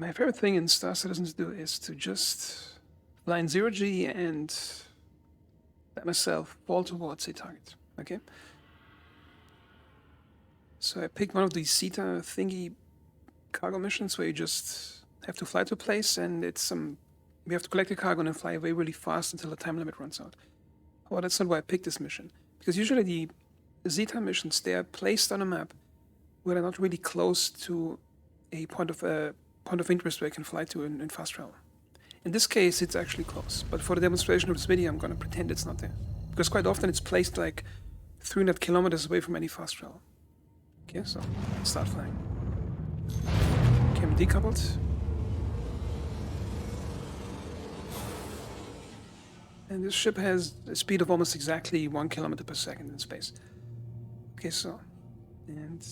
My favorite thing in Star Citizen to do is to just fly in 0G and let myself fall towards a target. Okay? So I picked one of these CETA thingy cargo missions where you just have to fly to a place and it's we have to collect the cargo and then fly away really fast until the time limit runs out. Well, that's not why I picked this mission. Because usually the Zeta missions, they are placed on a map where they're not really close to a point of interest where you can fly to in fast travel. In this case, it's actually close. But for the demonstration of this video, I'm going to pretend it's not there. Because quite often it's placed like 300 kilometers away from any fast travel. Okay, so let's start flying. Okay, I'm decoupled. And this ship has a speed of almost exactly 1 kilometer per second in space. Okay, so, and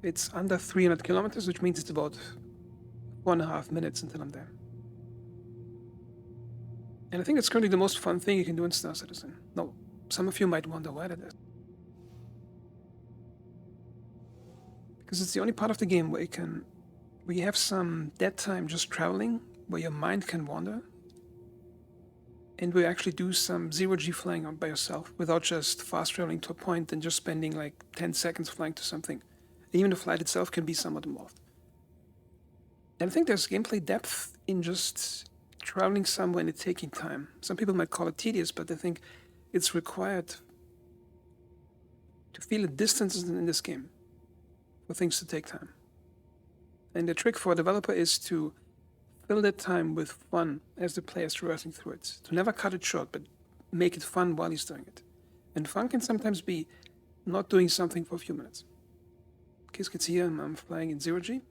it's under 300 kilometers, which means it's about 1.5 minutes until I'm there. And I think it's currently the most fun thing you can do in Star Citizen. Now, some of you might wonder why that is. Because it's the only part of the game where you have some dead time just traveling, where your mind can wander, and where you actually do some 0G flying out by yourself without just fast traveling to a point and just spending like 10 seconds flying to something. Even the flight itself can be somewhat involved. And I think there's gameplay depth in just traveling somewhere and it taking time. Some people might call it tedious, but I think it's required to feel the distances in this game for things to take time. And the trick for a developer is to fill that time with fun as the player is traversing through it. To never cut it short, but make it fun while he's doing it. And fun can sometimes be not doing something for a few minutes. Okay, as you can see here, I'm flying in 0G.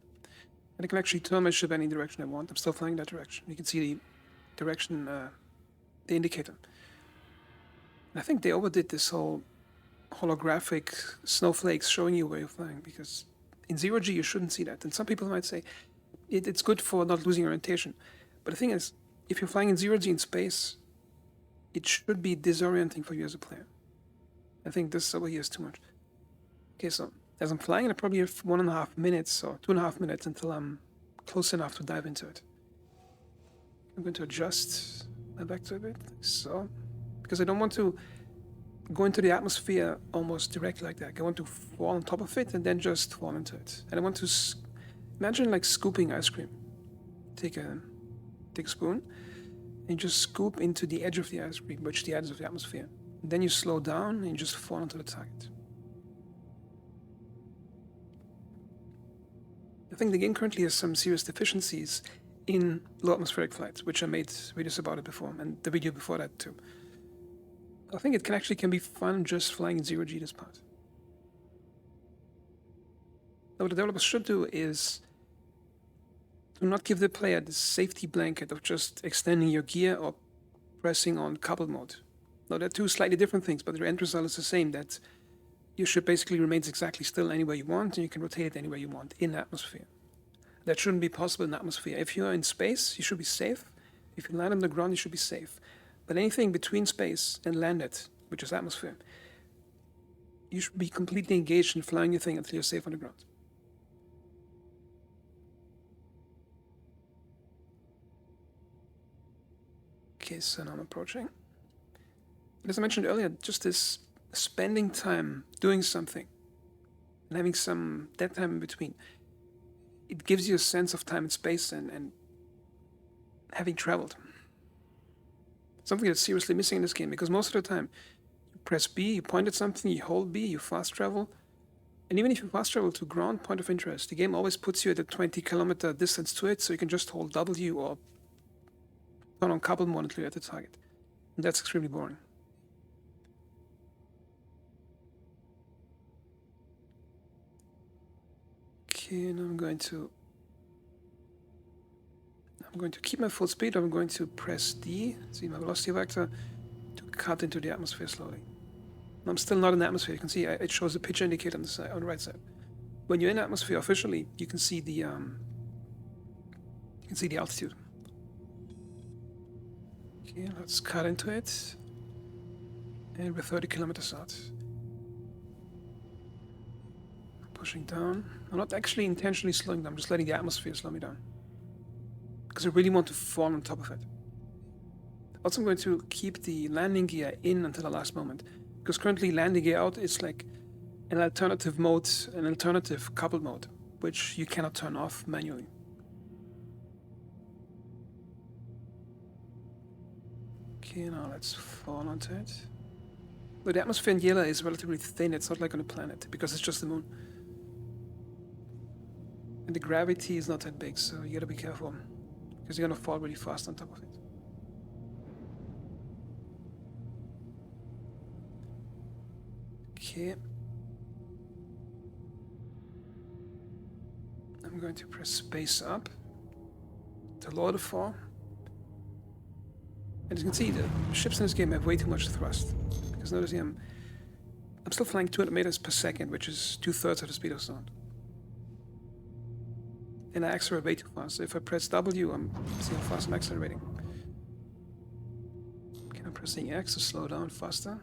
And I can actually turn my ship any direction I want. I'm still flying in that direction. You can see the direction, the indicator. And I think they overdid this whole holographic snowflakes showing you where you're flying, because in 0G you shouldn't see that. And some people might say, it's good for not losing orientation. But the thing is, if you're flying in 0G in space, it should be disorienting for you as a player. I think this over here is too much. Okay, so as I'm flying, I probably have 1.5 minutes or 2.5 minutes until I'm close enough to dive into it. I'm going to adjust my vector a bit, like so, because I don't want to go into the atmosphere almost directly like that. I want to fall on top of it and then just fall into it. And I want to imagine like scooping ice cream. Take a spoon and just scoop into the edge of the ice cream, which is the edge of the atmosphere. And then you slow down and you just fall onto the target. I think the game currently has some serious deficiencies in low atmospheric flights, which I made videos about it before, and the video before that too. I think it can be fun just flying in 0G this part. Now what the developers should do is do not give the player the safety blanket of just extending your gear or pressing on coupled mode. Now they're two slightly different things, but the end result is the same, that your ship basically remains exactly still anywhere you want, and you can rotate it anywhere you want in the atmosphere. That shouldn't be possible in the atmosphere. If you're in space, you should be safe. If you land on the ground, you should be safe. But anything between space and landed, which is atmosphere, you should be completely engaged in flying your thing until you're safe on the ground. Okay, so now I'm approaching. As I mentioned earlier, just this spending time doing something and having some dead time in between, it gives you a sense of time and space and having traveled. Something that's seriously missing in this game, because most of the time you press B, you point at something, you hold B, you fast travel. And even if you fast travel to ground point of interest, the game always puts you at a 20 kilometer distance to it, so you can just hold W or turn on coupled mode until you're at the target. And that's extremely boring. Okay, now I'm going to keep my full speed. I'm going to press D, see my velocity vector, to cut into the atmosphere slowly. I'm still not in the atmosphere. You can see it shows a pitch indicator on the side, on the right side. When you're in the atmosphere officially, you can see the altitude. Okay, let's cut into it, and we're 30 kilometers out. Pushing down. I'm not actually intentionally slowing down. I'm just letting the atmosphere slow me down. because I really want to fall on top of it. Also, I'm going to keep the landing gear in until the last moment, because currently landing gear out is like an alternative mode, an alternative coupled mode, which you cannot turn off manually. Okay, now let's fall onto it. But the atmosphere in Yela is relatively thin. It's not like on a planet, because it's just the moon. And the gravity is not that big, so you gotta be careful, because you're gonna fall really fast on top of it. Okay. I'm going to press space up to lower the fall. And as you can see, the ships in this game have way too much thrust. Because notice here, I'm still flying 200 meters per second, which is 2/3 of the speed of sound. And I accelerate way too fast. So if I press W, see how fast I'm accelerating. Okay, I'm pressing X to slow down faster.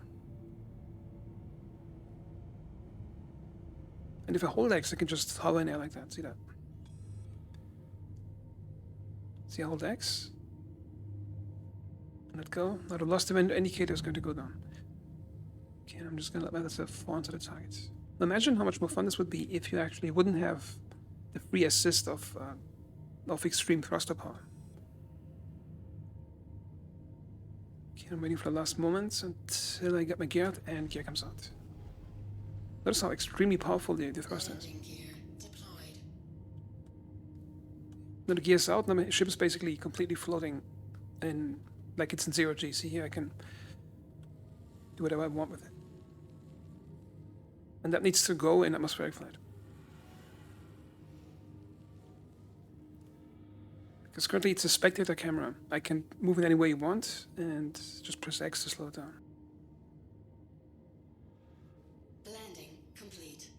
And if I hold X, I can just hover in air like that. See that? See, I hold X. Let go. Now the lost event indicator is going to go down. Okay, I'm just going to let myself fall onto the target. Now imagine how much more fun this would be if you actually wouldn't have the free assist of extreme thruster power. Okay, I'm waiting for the last moments until I get my gear out, and gear comes out. Notice how extremely powerful the thrust is. Now the gear's out, now my ship is basically completely floating, and like it's in 0G. See here, I can do whatever I want with it. And that needs to go in atmospheric flight. Because currently it's a spectator camera. I can move it any way you want, and just press X to slow it down. Landing complete.